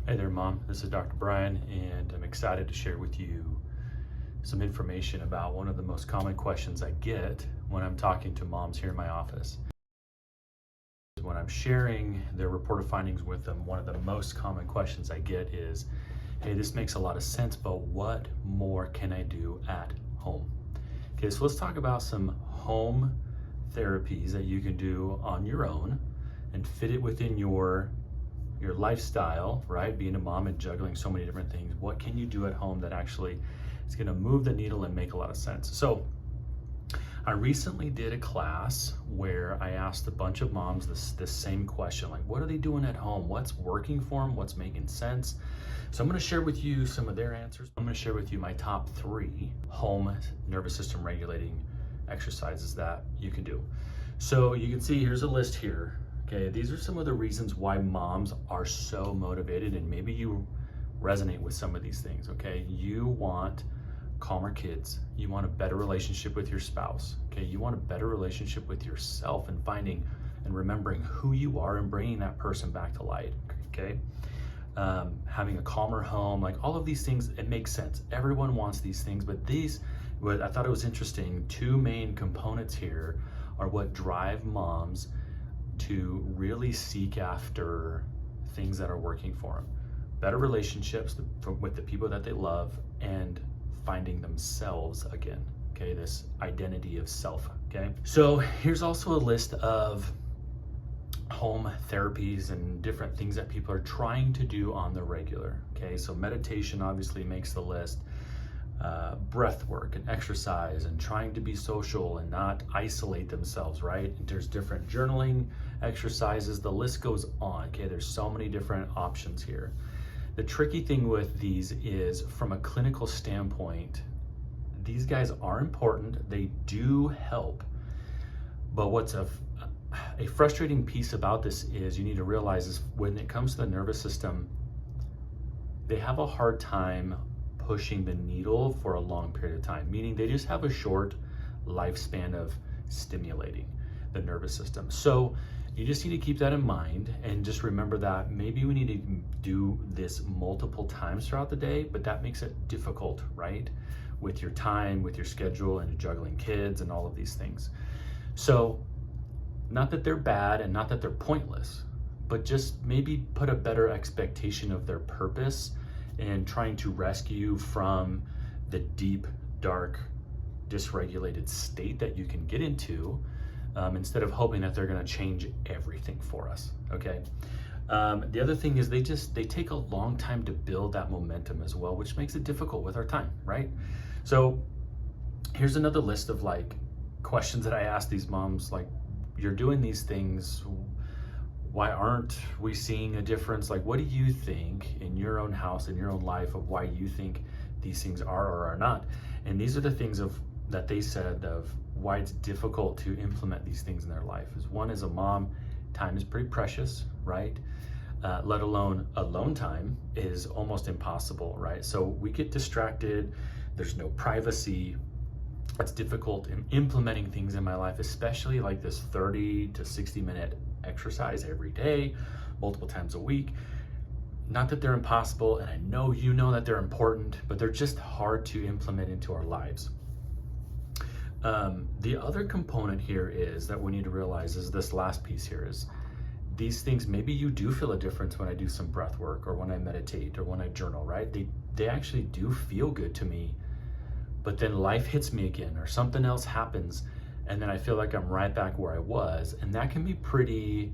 Hey there, Mom. This is Dr. Brian, and I'm excited to share with you some information about one of the most common questions I get when I'm talking to moms here in my office. When I'm sharing their reported findings with them, one of the most common questions I get is, hey, this makes a lot of sense, but what more can I do at home? Okay, so let's talk about some home therapies that you can do on your own and fit it within your lifestyle, right? Being a mom and juggling so many different things. What can you do at home that actually is going to move the needle and make a lot of sense? So I recently did a class where I asked a bunch of moms this same question, like, what are they doing at home? What's working for them? What's making sense? So I'm going to share with you some of their answers. I'm going to share with you my top 3 home nervous system regulating exercises that you can do. So you can see here's a list here. Okay, these are some of the reasons why moms are so motivated, and maybe you resonate with some of these things, okay? You want calmer kids. You want a better relationship with your spouse, okay? You want a better relationship with yourself and finding and remembering who you are and bringing that person back to light, okay? Having a calmer home, like all of these things, it makes sense. Everyone wants these things, but what I thought it was interesting, 2 main components here are what drive moms to really seek after things that are working for them. Better relationships with the people that they love and finding themselves again, okay? This identity of self, okay? So here's also a list of home therapies and different things that people are trying to do on the regular, okay? So meditation obviously makes the list. Breath work and exercise and trying to be social and not isolate themselves, right? There's different journaling exercises, the list goes on, okay? There's so many different options here. The tricky thing with these is from a clinical standpoint, these guys are important, they do help, but what's a frustrating piece about this is you need to realize is when it comes to the nervous system, they have a hard time pushing the needle for a long period of time, meaning they just have a short lifespan of stimulating the nervous system. So you just need to keep that in mind and just remember that maybe we need to do this multiple times throughout the day, but that makes it difficult, right? With your time, with your schedule, and juggling kids and all of these things. So not that they're bad and not that they're pointless, but just maybe put a better expectation of their purpose and trying to rescue you from the deep, dark, dysregulated state that you can get into, instead of hoping that they're gonna change everything for us, okay? The other thing is they take a long time to build that momentum as well, which makes it difficult with our time, right? So here's another list of like questions that I ask these moms, like, you're doing these things, why aren't we seeing a difference? Like, what do you think in your own house, in your own life, of why you think these things are or are not? And these are the things that they said of why it's difficult to implement these things in their life. Is one, as a mom, time is pretty precious, right? Let alone alone time is almost impossible, right? So we get distracted, there's no privacy. It's difficult in implementing things in my life, especially like this 30 to 60 minute exercise every day, multiple times a week. Not that they're impossible, and I know you know that they're important, but they're just hard to implement into our lives. The other component here is that we need to realize is this last piece here is these things, maybe you do feel a difference when I do some breath work or when I meditate or when I journal, right? They actually do feel good to me, but then life hits me again or something else happens, and then I feel like I'm right back where I was, and that can be pretty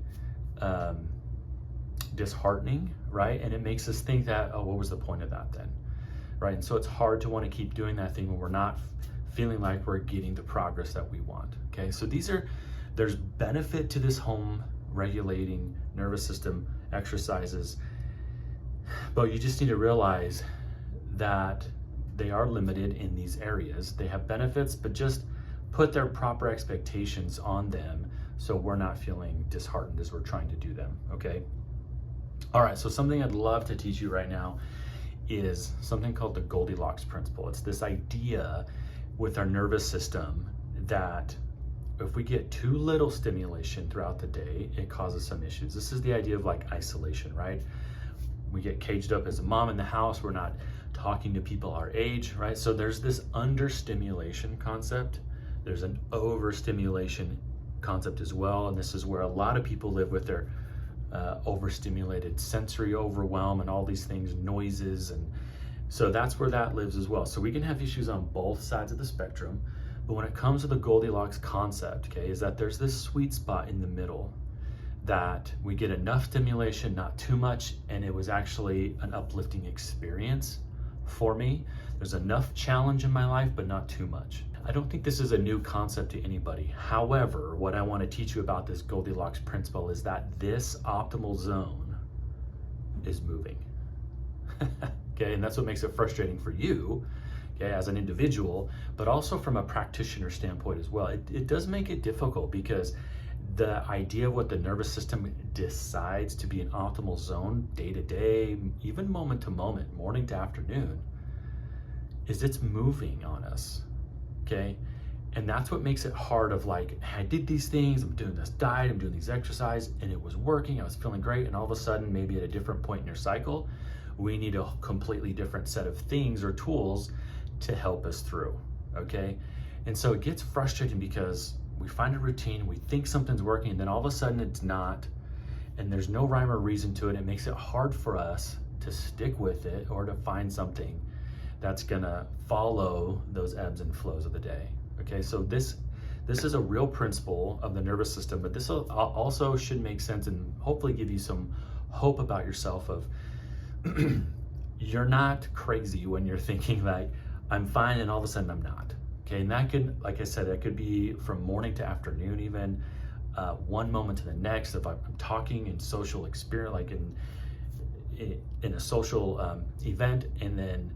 disheartening, right? And it makes us think that, oh, what was the point of that then, right? And so it's hard to want to keep doing that thing when we're not feeling like we're getting the progress that we want, okay? So there's benefit to this home regulating nervous system exercises, but you just need to realize that they are limited in these areas. They have benefits, but just put their proper expectations on them so we're not feeling disheartened as we're trying to do them, okay? All right, so something I'd love to teach you right now is something called the Goldilocks principle. It's this idea with our nervous system that if we get too little stimulation throughout the day, it causes some issues. This is the idea of like isolation, right? we get caged up as a mom in the house. We're not talking to people our age, right? So there's this understimulation concept. There's an overstimulation concept as well. And this is where a lot of people live with their overstimulated sensory overwhelm and all these things, noises. And so that's where that lives as well. So we can have issues on both sides of the spectrum. But when it comes to the Goldilocks concept, okay, is that there's this sweet spot in the middle that we get enough stimulation, not too much, and it was actually an uplifting experience for me. There's enough challenge in my life, but not too much. I don't think this is a new concept to anybody. However, what I want to teach you about this Goldilocks principle is that this optimal zone is moving. Okay, and that's what makes it frustrating for you, okay, as an individual, but also from a practitioner standpoint as well. It does make it difficult because the idea of what the nervous system decides to be an optimal zone day to day, even moment to moment, morning to afternoon, is it's moving on us, okay? And that's what makes it hard of like, I did these things, I'm doing this diet, I'm doing these exercise, and it was working, I was feeling great, and all of a sudden, maybe at a different point in your cycle, we need a completely different set of things or tools to help us through, okay? And so it gets frustrating because we find a routine, we think something's working, and then all of a sudden it's not, and there's no rhyme or reason to it. It makes it hard for us to stick with it or to find something that's gonna follow those ebbs and flows of the day. Okay, so this is a real principle of the nervous system, but this also should make sense and hopefully give you some hope about yourself of you're not crazy when you're thinking like, I'm fine, and all of a sudden I'm not. Okay, and that could, like I said, that could be from morning to afternoon, even one moment to the next. If I'm talking in social experience, like in a social event, and then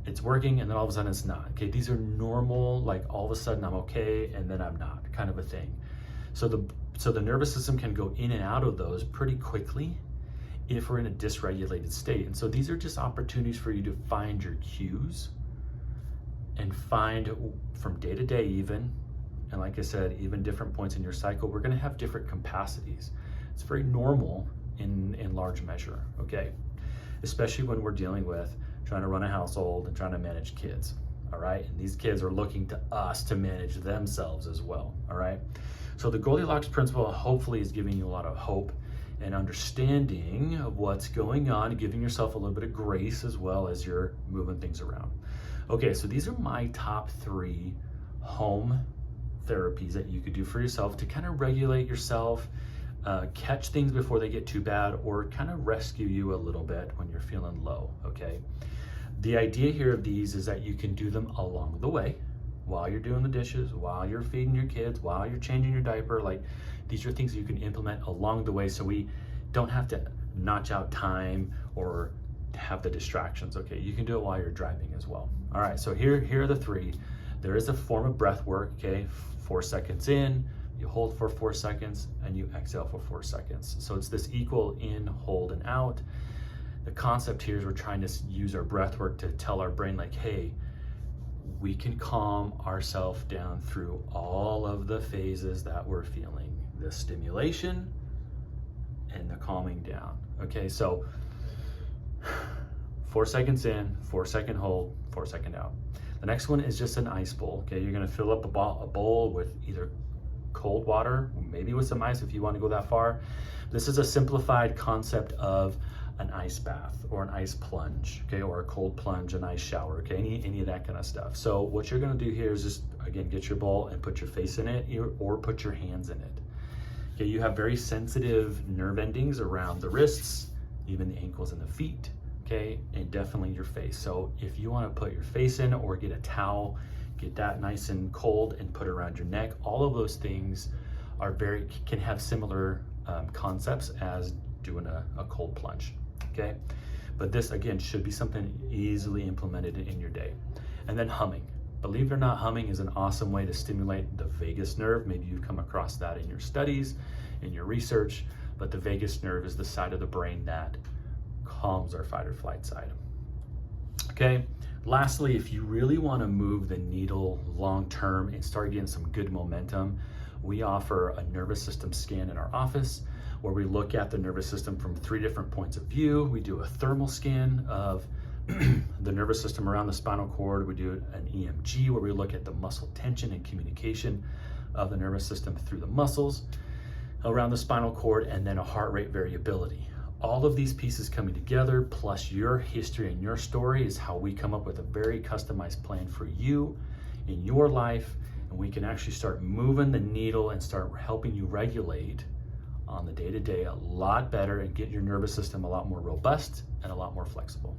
it's working, and then all of a sudden it's not. Okay, these are normal, like all of a sudden I'm okay, and then I'm not, kind of a thing. So the nervous system can go in and out of those pretty quickly if we're in a dysregulated state. And so these are just opportunities for you to find your cues and find from day to day even, and like I said, even different points in your cycle, we're gonna have different capacities. It's very normal in large measure, okay? Especially when we're dealing with trying to run a household and trying to manage kids, all right? And these kids are looking to us to manage themselves as well, all right? So the Goldilocks principle hopefully is giving you a lot of hope and understanding of what's going on, giving yourself a little bit of grace as well as you're moving things around. Okay, so these are my top 3 home therapies that you could do for yourself to kind of regulate yourself, catch things before they get too bad, or kind of rescue you a little bit when you're feeling low, okay? The idea here of these is that you can do them along the way, while you're doing the dishes, while you're feeding your kids, while you're changing your diaper. Like, these are things you can implement along the way so we don't have to notch out time or have the distractions, okay? You can do it while you're driving as well. All right, so here are the 3. There is a form of breath work, okay? 4 seconds in, you hold for 4 seconds, and you exhale for 4 seconds. So it's this equal in, hold, and out. The concept here is we're trying to use our breath work to tell our brain like, hey, we can calm ourselves down through all of the phases that we're feeling, the stimulation and the calming down. Okay, so 4 seconds in, 4 second hold, 4 second out. The next one is just an ice bowl. Okay, you're gonna fill up a bowl with either cold water, maybe with some ice if you want to go that far. This is a simplified concept of an ice bath or an ice plunge, okay, or a cold plunge, an ice shower, okay, any of that kind of stuff. So what you're gonna do here is just, again, get your bowl and put your face in it or put your hands in it. Okay, you have very sensitive nerve endings around the wrists, even the ankles and the feet, okay, and definitely your face. So if you wanna put your face in or get a towel, get that nice and cold and put it around your neck, all of those things are can have similar concepts as doing a cold plunge. Okay, but this again should be something easily implemented in your day. And then humming. Believe it or not, humming is an awesome way to stimulate the vagus nerve. Maybe you've come across that in your studies, in your research, but the vagus nerve is the side of the brain that calms our fight or flight side. Okay, lastly, if you really want to move the needle long term and start getting some good momentum, we offer a nervous system scan in our office. where we look at the nervous system from 3 different points of view. We do a thermal scan of the nervous system around the spinal cord. We do an EMG where we look at the muscle tension and communication of the nervous system through the muscles around the spinal cord, and then a heart rate variability. All of these pieces coming together, plus your history and your story, is how we come up with a very customized plan for you in your life, and we can actually start moving the needle and start helping you regulate on the day-to-day a lot better and get your nervous system a lot more robust and a lot more flexible.